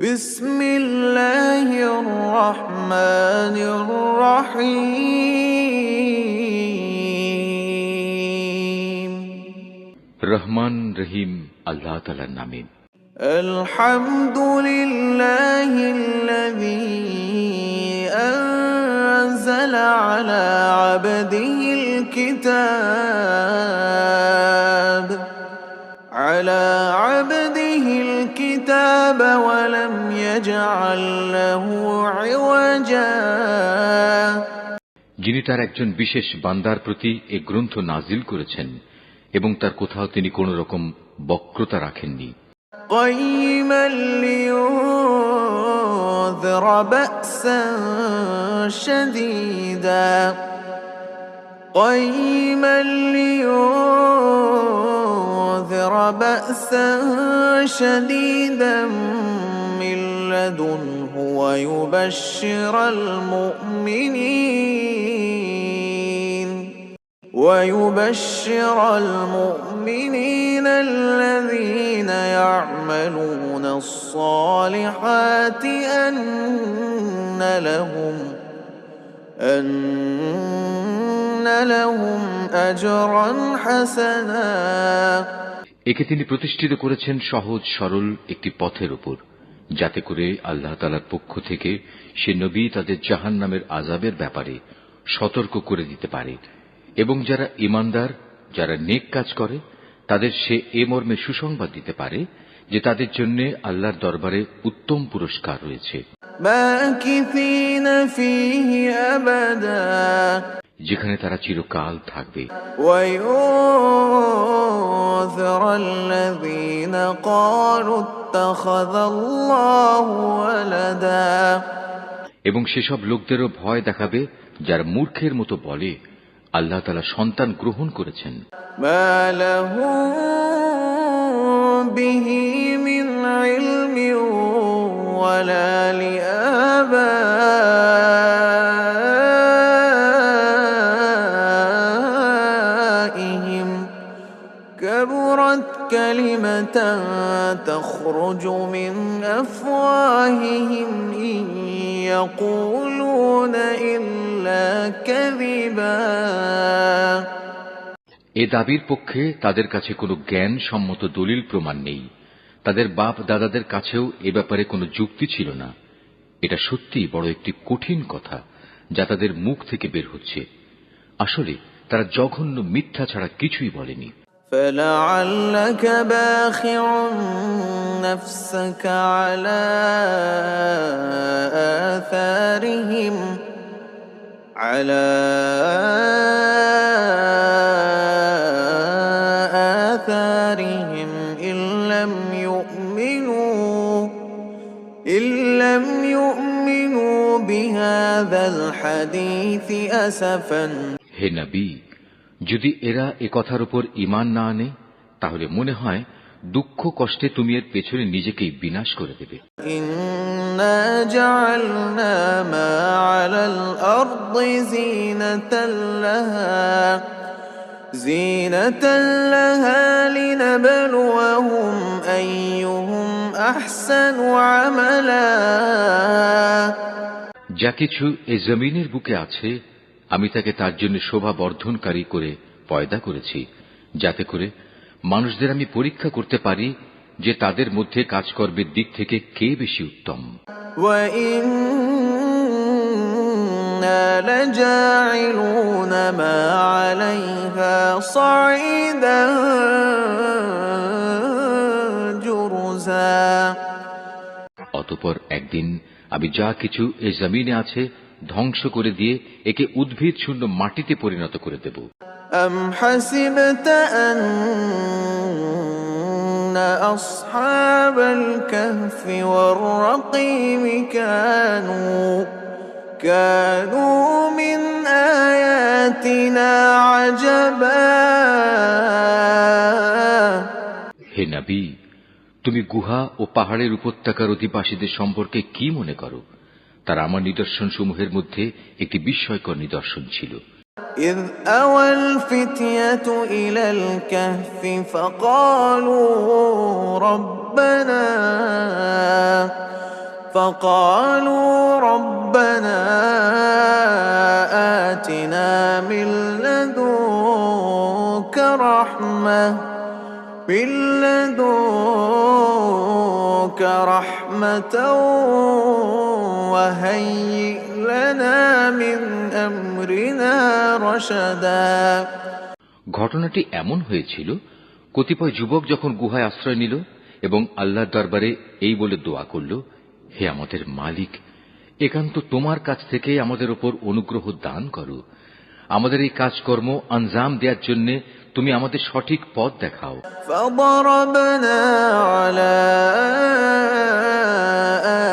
بسم الله الرحمن الرحيم রহমান রহিম আল্লাহ তাআলার নামে। الحمد لله الذي أنزل على عبده الكتاب ولم يجعل له عوجا যিনি তার একজন বিশেষ বান্দার প্রতি এ গ্রন্থ নাজিল করেছেন এবং তার কোথাও তিনি কোন রকম বক্রতা রাখেননি। قيما لينذر بأسا شديدا من لدنه ويبشر المؤمنين الذين يعملون الصالحات أن لهم أجرا حسنا। একে তিনি প্রতিষ্ঠিত করেছেন সহজ সরল একটি পথের উপর, যাতে করে আল্লাহ তাআলার পক্ষ থেকে সে নবী তাদের জাহান্নামের আযাবের ব্যাপারে সতর্ক করে দিতে পারে এবং যারা ঈমানদার, যারা নেক কাজ করে তাদের সে এ মর্মে সুসংবাদ দিতে পারে যে তাদের জন্য আল্লাহর দরবারে উত্তম পুরস্কার রয়েছে, যেখানে তারা চিরকাল থাকবে। এবং সেসব লোকদেরও ভয় দেখাবে যারা মূর্খের মতো বলে আল্লাহ তাআলা সন্তান গ্রহণ করেছেন। كبرت كلمة تخرج من أفواههم إن يقولون إلا كذبا। এ দাবির পক্ষে তাদের কাছে কোনো জ্ঞান সম্মত দলিল প্রমাণ নেই। তাদের বাপ দাদাদের কাছেও এ ব্যাপারে কোনো যুক্তি ছিল না। এটা সত্যিই বড় একটি কঠিন কথা যা তাদের মুখ থেকে বের হচ্ছে। আসলে তারা জঘন্য মিথ্যা ছাড়া কিছুই বলেনি। فلعلك باخع نفسك على آثارهم إن لم يؤمنوا بهذا الحديث أسفا। হে নবী, যদি এরা এ কথার উপর ঈমান না আনে তাহলে মনে হয় দুঃখ কষ্টে তুমি এর পেছনে নিজেকেই বিনাশ করে দেবে। ইন্না জাআলনা মা আলাল আরদি زينة لها لنبلوهم أيهم أحسن عملا। যা কিছু এই জমিনের বুকে আছে আমি তাকে তার জন্য শোভা বর্ধনকারী করে পয়দা করেছি, যাতে করে মানুষদের আমি পরীক্ষা করতে পারি যে তাদের মধ্যে কাজকর্মের দিক থেকে কে বেশি উত্তম। وَإِنَّا لَجَاعِلُونَ مَا عَلَيْهَا صَعِيدًا جُرُزًا। অতঃপর একদিন আমি যা কিছু এই জমিনে আছে ধ্বংস করে দিয়ে একে উদ্ভিদ শূন্য মাটিতে পরিণত করে দেব। أَمْ حَسِبْتَ أَنَّ أَصْحَابَ الْكَهْفِ وَالرَّقِيمِ كانوا من آياتنا عجبا। হে নবী, তুমি গুহা ও পাহাড়ের উপত্যকার অধিবাসীদের সম্পর্কে কি মনে করো? তারা আমার নিদর্শন সমূহের মধ্যে একটি বিস্ময়কর নিদর্শন ছিল। إذ أوى الفتية إلى الكهف فقالوا فقالوا ربنا آتنا من لدنك رحمة وهيئ لنا من أمرنا رشدا। ঘটনাটি এমন হয়েছিল, কতিপয় যুবক যখন গুহায় আশ্রয় নিল এবং আল্লাহর দরবারে এই বলে দোয়া করল, হে আমাদের মালিক, একান্ত তোমার কাছ থেকে আমাদের উপর অনুগ্রহ দান করো। আমাদের এই কাজকর্ম আঞ্জাম দেওয়ার জন্য তুমি আমাদের সঠিক পথ দেখাও। فضربنا على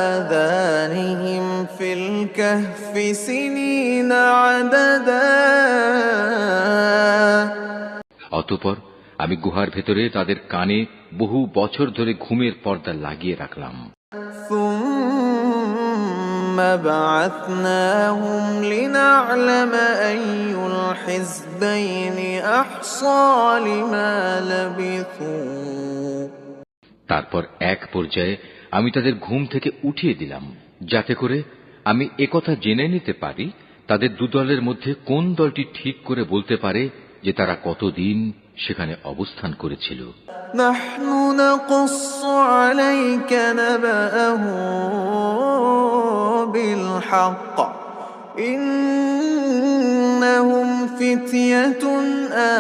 آذانهم في الكهف سنين عددا। অতঃপর আমি গুহার ভেতরে তাদের কানে বহু বছর ধরে ঘুমের পর্দা লাগিয়ে রাখলাম। ثم بعثناهم لنعلم أي الحزبين أحصى لما لبثوا। তারপর এক পর্যায়ে আমি তাদের ঘুম থেকে উঠিয়ে দিলাম, যাতে করে আমি একথা জেনে নিতে পারি তাদের দুদলের মধ্যে কোন দলটি ঠিক করে বলতে পারে যে তারা কতদিন সেখানে অবস্থান করেছিল। نحن نقص عليك نبأهم بالحق إنهم فتية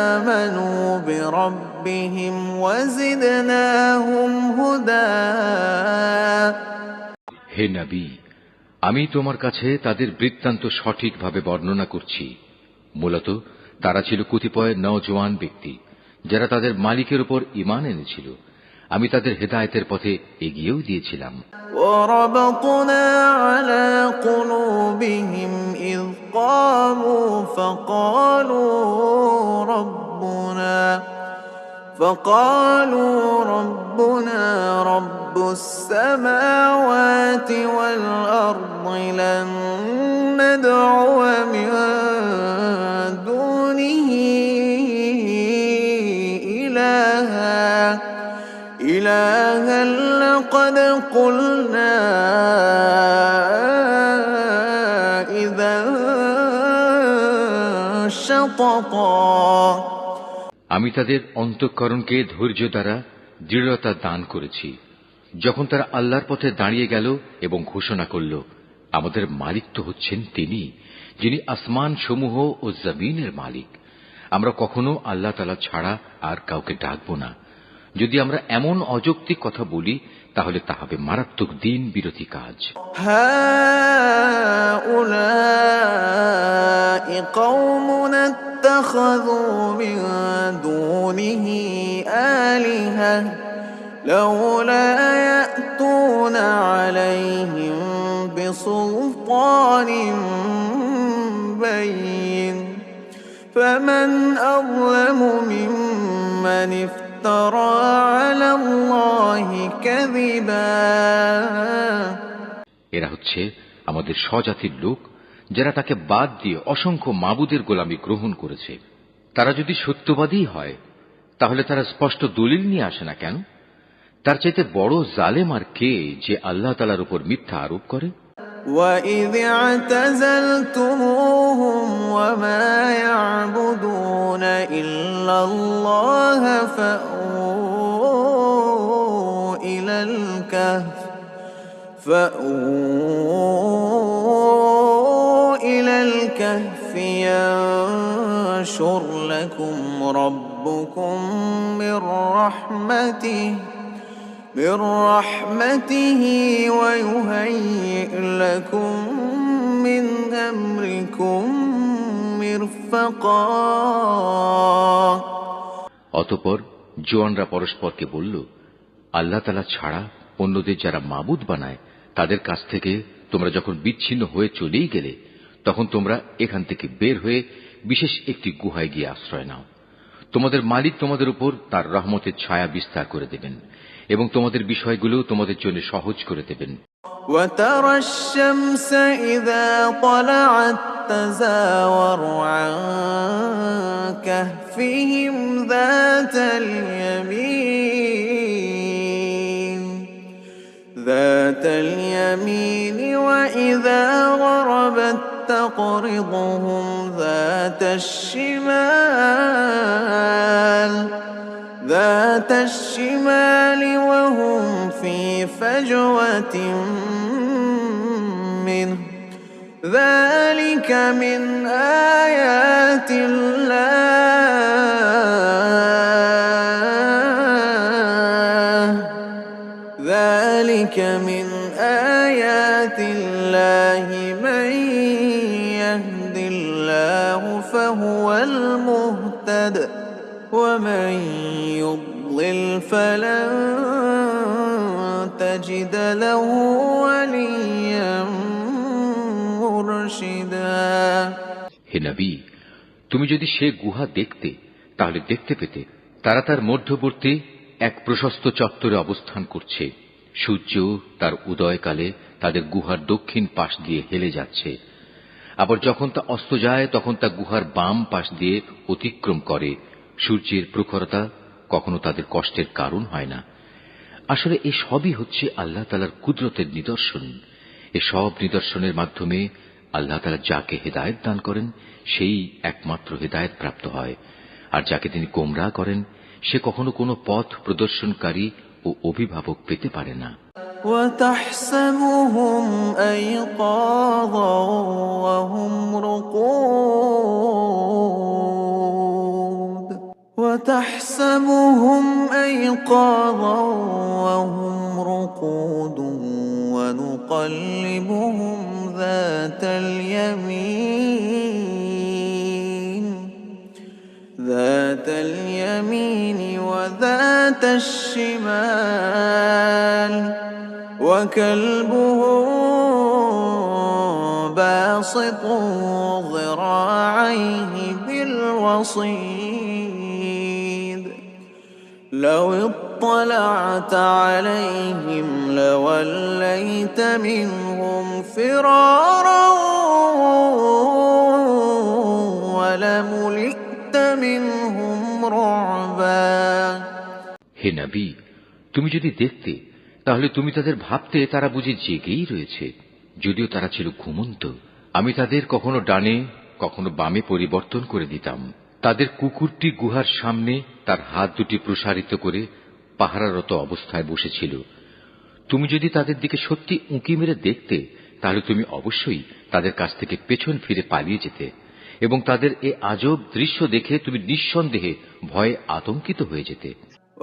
آمنوا بربهم وزدناهم هدى। হে নবী, আমি তোমার কাছে তাদের বৃত্তান্ত সঠিকভাবে বর্ণনা করছি। মূলত তারা ছিল কতিপয় নওজোয়ান ব্যক্তি যারা তাদের মালিকের উপর ঈমান এনেছিল। আমি তাদের হেদায়েতের পথে এগিয়েও দিয়েছিলাম। وربطنا على قلوبهم إذ قاموا فقالوا ربنا رب السماوات والأرض لن ندعو من دونه إلها لقد قلنا إذا شططا। আমি তাদের অন্তঃকরণকে ধৈর্য দ্বারা দৃঢ়তা দান করেছি যখন তারা আল্লাহর পথে দাঁড়িয়ে গেল এবং ঘোষণা করল, আমাদের মালিক তো হচ্ছেন তিনি, যিনি আসমান সমূহ ও জমিনের মালিক। আমরা কখনো আল্লাহ তাআলা ছাড়া আর কাউকে ডাকব না। যদি আমরা এমন অযৌক্তিক কথা বলি তাহলে তা হবে মারাত্মক দিন বিরোধী কাজ। হাউলাই কওমুনা ইত্তাখাযু মিন দুনিহি আলিহা লাউলা ইয়াতুনা আলাইহিম বিসুলতানিন বাইয়িন ফামান আযলামু মিম্মান افترى على الله كذبا। এরা হচ্ছে আমাদের স্বজাতির লোক যারা তাকে বাদ দিয়ে অসংখ্য মাবুদের গোলামি গ্রহণ করেছে। তারা যদি সত্যবাদী হয় তাহলে তারা স্পষ্ট দলিল নিয়ে আসে না কেন? তার চাইতে বড় জালেম আর কে যে আল্লাহ তাআলার উপর মিথ্যা আরোপ করে? وَإِذِ اعْتَزَلْتُمُوهُمْ وَمَا يَعْبُدُونَ إِلَّا اللَّهَ فَأْوُوا إِلَى الْكَهْفِ يَنشُرْ لَكُمْ رَبُّكُمْ مِنْ رحمته ويهيئ لكم من أمركم مرفقا। অতঃপর জওয়ানরা পরস্পরকে বলল, আল্লাহ তাআলা ছাড়া অন্যদের যারা মাবুদ বানায় তাদের কাছ থেকে তোমরা যখন বিচ্ছিন্ন হয়ে চলেই গেলে তখন তোমরা এখান থেকে বের হয়ে বিশেষ একটি গুহায় গিয়ে আশ্রয় নাও। তোমাদের মালিক তোমাদের উপর তার রহমতের ছায়া বিস্তার করে দেবেন এবং তোমাদের বিষয়গুলো তোমাদের জন্য সহজ করে দেবেন। وترى الشمس إذا طلعت تزاور عن كهفهم ذات اليمين وإذا غربت تقرضهم ذات الشمال وهم في فجوة منه ذلك من آيات الله من يهد الله فهو المهتد ومن يضلل فلن تجد له وليا مرشدا। হে নবী, তুমি যদি সে গুহা দেখতে তাহলে দেখতে পেতে তারা তার মধ্যবর্তী এক প্রশস্ত চত্বরে অবস্থান করছে। সূর্য তার উদয়কালে তাদের গুহার দক্ষিণ পাশ দিয়ে হেলে যাচ্ছে, আবার যখন তা অস্ত যায় তখন তা গুহার বাম পাশ দিয়ে অতিক্রম করে। সূর্যের প্রখরতা কখনো তাদের কষ্টের কারণ হয় না। আসলে এ সবই হচ্ছে আল্লাহ তাআলার কুদরতের নিদর্শন। এ সব নিদর্শনের মাধ্যমে আল্লাহ তাআলা যাকে হেদায়েত দান করেন সেই একমাত্র হেদায়েত প্রাপ্ত হয়, আর যাকে তিনি গোমরাহ করেন সে কখনো কোনো পথ প্রদর্শনকারী ও অভিভাবক পেতে পারে না। وتحسبهم أيقاظا وهم رقود ونقلبهم ذات اليمين وذات الشمال وكلبهم باسط ذراعيه بالوصيد لو اطلعت عليهم لوليت منهم فرارا ولملئت منهم رعبا। হে নবী, তুমি যদি দেখতে তাহলে তুমি তাদের ভাবতে তারা বুঝি জেগেই রয়েছে, যদিও তারা ছিল ঘুমন্ত। আমি তাদের কখনো ডানে কখনো বামে পরিবর্তন করে দিতাম। তাদের কুকুরটি গুহার সামনে তার হাত দুটি প্রসারিত করে পাহারারত অবস্থায় বসেছিল। তুমি যদি তাদের দিকে সত্যি উঁকি মেরে দেখতে তাহলে তুমি অবশ্যই তাদের কাছ থেকে পেছন ফিরে পালিয়ে যেতে, এবং তাদের এ আজব দৃশ্য দেখে তুমি নিঃসন্দেহে ভয়ে আতঙ্কিত হয়ে যেতে।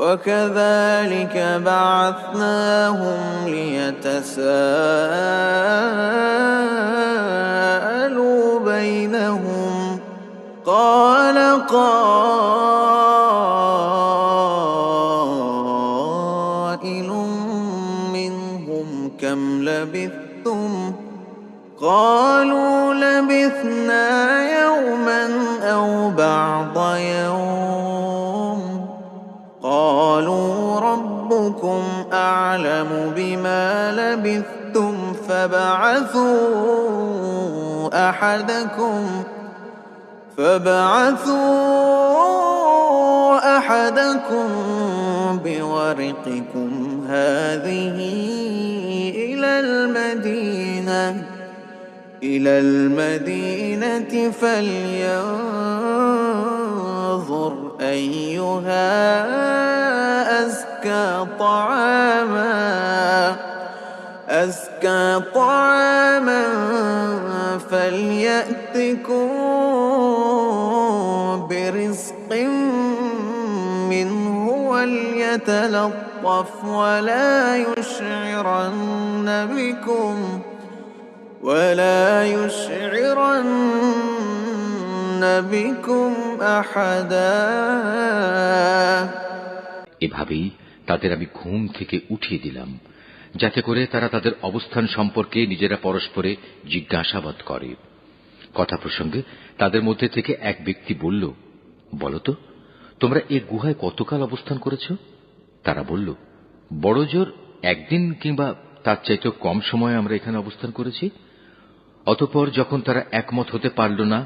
وكذلك بعثناهم ليتساءلوا بينهم قال قائل منهم كم لبثتم قالوا لبثنا يوما أو بعض يوم قالوا ربكم أعلم بما لبثتم فابعثوا أحدكم بورقكم هذه إلى المدينة فلينظر أيها أزكى طعاما فليأتكم برزق منه وليتلطف ولا يشعرن بكم أحدا। এভাবেই তাদের আমি ঘুম থেকে উঠিয়ে দিলাম, যাতে করে তারা তাদের অবস্থান সম্পর্কে নিজেরা পরস্পরে জিজ্ঞাসাবাদ করে। কথা প্রসঙ্গে তাদের মধ্যে থেকে এক ব্যক্তি বলল, বলতো তোমরা এ গুহায় কতকাল অবস্থান করেছ? তারা বলল, বড় জোর একদিন কিংবা তার চাইতেও কম সময় আমরা এখানে অবস্থান করেছি। অতঃপর যখন তারা একমত হতে পারল না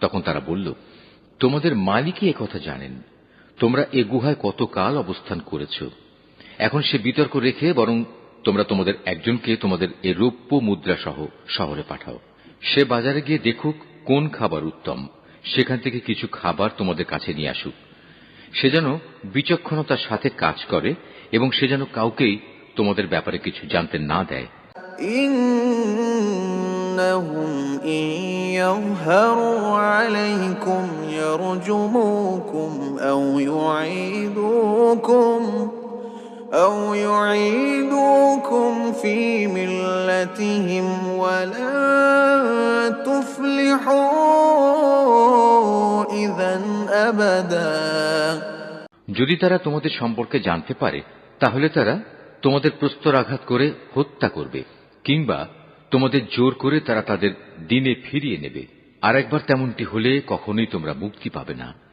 তখন তারা বলল, তোমাদের মালিকই একথা জানেন, তোমরা এ গুহায় কতকাল অবস্থান করেছ। এখন সে বিতর্ক রেখে বরং তোমরা তোমাদের একজনকে তোমাদের এ রৌপ্য মুদ্রা সহ শহরে পাঠাও। সে বাজারে গিয়ে দেখুক কোন খাবার উত্তম, সেখান থেকে কিছু খাবার তোমাদের কাছে নিয়ে আসুক। সে যেন বিচক্ষণতার সাথে কাজ করে এবং সে যেন কাউকেই তোমাদের ব্যাপারে কিছু জানতে না দেয়। إنهم إن يظهروا عليكم يرجموكم أو يعيدوكم في ملتهم ولن تفلحوا إذا أبدا। যদি তারা তোমাদের সম্পর্কে জানতে পারে তাহলে তারা তোমাদের প্রস্তরাঘাত করে হত্যা করবে, কিংবা তোমাদের জোর করে তারা তাদের দিনে ফিরিয়ে নেবে। আর একবার তেমনটি হলে কখনোই তোমরা মুক্তি পাবে না।